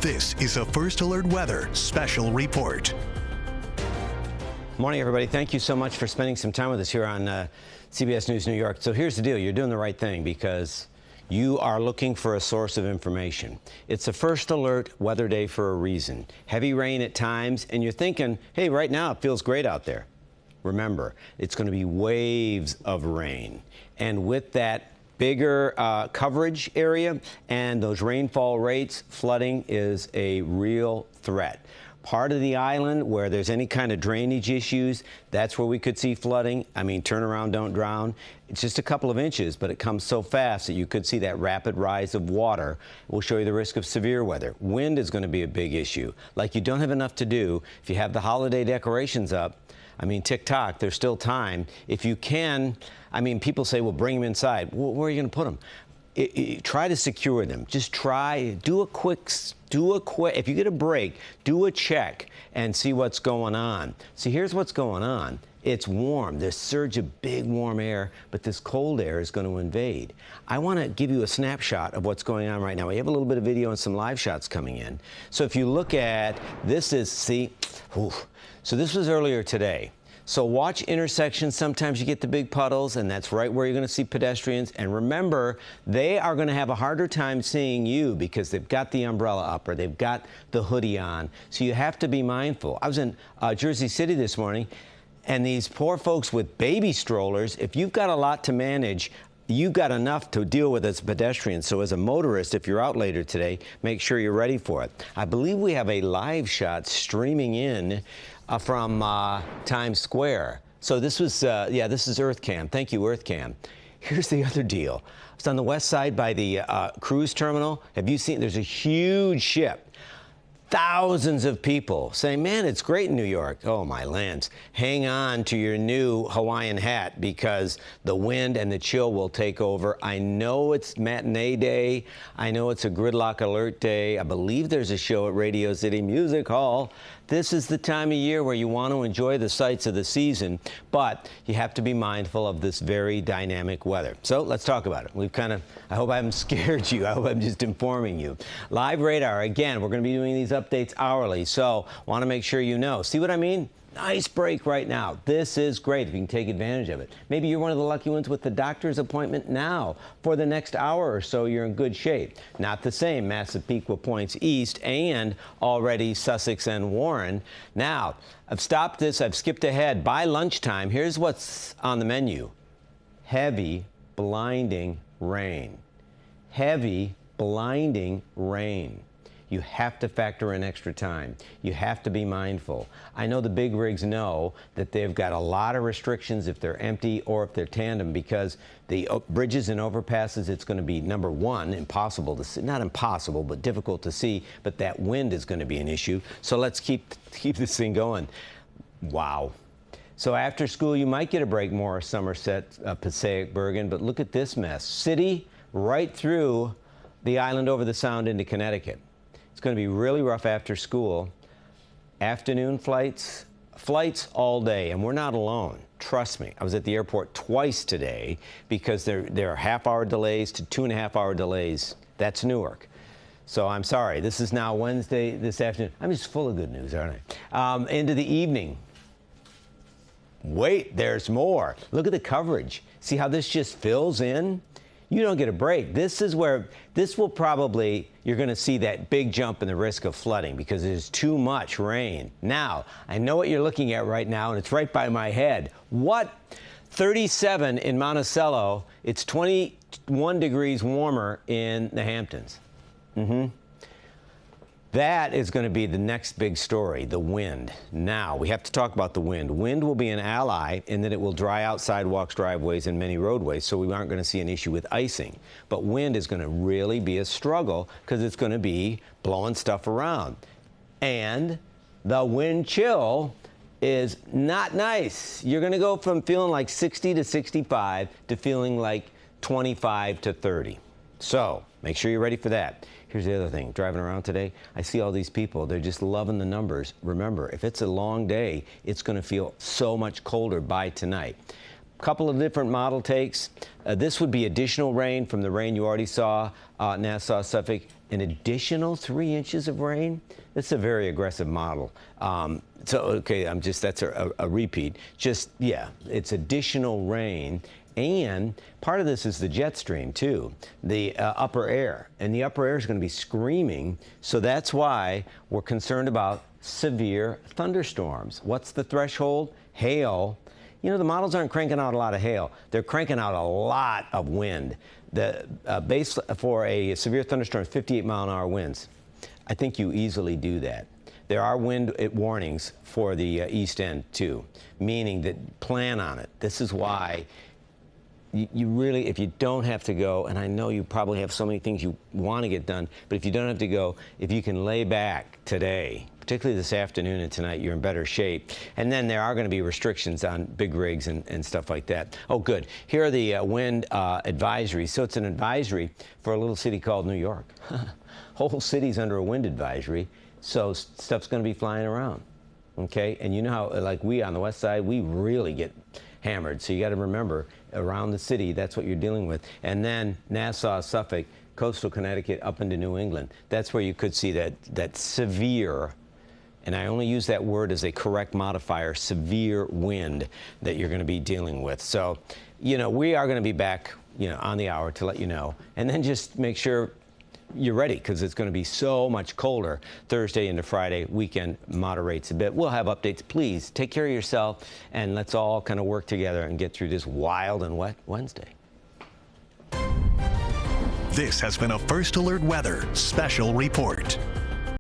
This is a First Alert Weather Special Report. Morning, everybody. Thank you so much for spending some time with us here on CBS News New York. So here's the deal. You're doing the right thing because you are looking for a source of information. It's a First Alert weather day for a reason. Heavy rain at times, and you're thinking, hey, right now it feels great out there. Remember, it's going to be waves of rain. And with that bigger coverage area and those rainfall rates, flooding is a real threat. Part of the island where there's any kind of drainage issues, that's where we could see flooding. I mean, turn around, don't drown. It's just a couple of inches, but it comes so fast that you could see that rapid rise of water. We'll show you the risk of severe weather. Wind is going to be a big issue. Like, you don't have enough to do. If you have the holiday decorations up, I mean, tick-tock, there's still time. If you can, I mean, people say, well, bring them inside. Well, where are you going to put them? Try to secure them. Just try, do a quick, if you get a break, do a check and see what's going on. See, here's what's going on. It's warm. There's a surge of big warm air, but this cold air is going to invade. I want to give you a snapshot of what's going on right now. We have a little bit of video and some live shots coming in. So if you look at, this is, see, so this was earlier today. So watch intersections. Sometimes you get the big puddles, and that's right where you're going to see pedestrians. And remember, they are going to have a harder time seeing you because they've got the umbrella up or they've got the hoodie on. So you have to be mindful. I was in Jersey City this morning, and these poor folks with baby strollers, if you've got a lot to manage, you've got enough to deal with as a pedestrian. So as a motorist, if you're out later today, make sure you're ready for it. I believe we have a live shot streaming in from Times Square. So this was, yeah, this is EarthCam. Thank you, EarthCam. Here's the other deal. It's on the west side by the cruise terminal. Have you seen, there's a huge ship. Thousands of people saying, man, it's great in New York. Oh, my lands. Hang on to your new Hawaiian hat because the wind and the chill will take over. I know it's matinee day. I know it's a gridlock alert day. I believe there's a show at Radio City Music Hall. This is the time of year where you want to enjoy the sights of the season, but you have to be mindful of this very dynamic weather. So let's talk about it. We've kind of, I hope I haven't scared you. I hope I'm just informing you. Live radar, again, we're going to be doing these updates hourly, so want to make sure you know. See what I mean? Nice break right now. This is great if you can take advantage of it. Maybe you're one of the lucky ones with the doctor's appointment now. For the next hour or so, you're in good shape. Not the same. Massapequa points east and already Sussex and Warren. Now, I've stopped this. I've skipped ahead. By lunchtime, here's what's on the menu. Heavy, blinding rain. Heavy, blinding rain. You have to factor in extra time. You have to be mindful. I know the big rigs know that they've got a lot of restrictions if they're empty or if they're tandem because the bridges and overpasses, it's going to be, number one, impossible to see. Not impossible, but difficult to see. But that wind is going to be an issue. So let's keep this thing going. Wow. So after school, you might get a break more, Somerset, Passaic, Bergen. But look at this mess. City right through the island over the Sound into Connecticut. It's going to be really rough after school. Afternoon flights all day, and we're not alone. Trust me. I was at the airport twice today because there are half-hour delays to 2.5-hour delays. That's Newark. So I'm sorry. This is now Wednesday this afternoon. I'm just full of good news, aren't I? Into the evening. Wait, there's more. Look at the coverage. See how this just fills in? You don't get a break. This is where, this will probably, you're going to see that big jump in the risk of flooding because there's too much rain. Now, I know what you're looking at right now, and it's right by my head. What? 37 in Monticello. It's 21 degrees warmer in the Hamptons. That is going to be the next big story, the wind. Now, we have to talk about the wind. Wind will be an ally in that it will dry out sidewalks, driveways, and many roadways, so we aren't going to see an issue with icing. But wind is going to really be a struggle because it's going to be blowing stuff around. And the wind chill is not nice. You're going to go from feeling like 60 to 65 to feeling like 25 to 30. So make sure you're ready for that. Here's the other thing. Driving around today, I see all these people. They're just loving the numbers. Remember, if it's a long day, it's going to feel so much colder by tonight. Couple of different model takes. This would be additional rain from the rain you already saw, Nassau, Suffolk. an additional 3 inches of rain. It's a very aggressive model. Okay, that's a repeat. Yeah, it's additional rain. And part of this is the jet stream, too, the upper air. And the upper air is going to be screaming. So that's why we're concerned about severe thunderstorms. What's the threshold? Hail. You know, the models aren't cranking out a lot of hail. They're cranking out a lot of wind. The base for a severe thunderstorm is 58-mile-an-hour winds. I think you easily do that. There are wind warnings for the east end, too, meaning that plan on it. This is why you really, if you don't have to go, and I know you probably have so many things you want to get done, but if you don't have to go, if you can lay back today, particularly this afternoon and tonight, you're in better shape. And then there are going to be restrictions on big rigs and stuff like that. Oh, good. Here are the wind advisories. So it's an advisory for a little city called New York. Whole city's under a wind advisory, so stuff's going to be flying around. Okay? And you know how, like we on the west side, we really get hammered. So you got to remember, around the city, that's what you're dealing with. And then Nassau, Suffolk, coastal Connecticut, up into New England. That's where you could see that severe, and I only use that word as a correct modifier, severe wind that you're going to be dealing with. So, you know, we are going to be back, you know, on the hour to let you know. And then just make sure you're ready, because it's going to be so much colder Thursday into Friday. Weekend moderates a bit. We'll have updates. Please take care of yourself, and let's all kind of work together and get through this wild and wet Wednesday. This has been a First Alert Weather Special Report.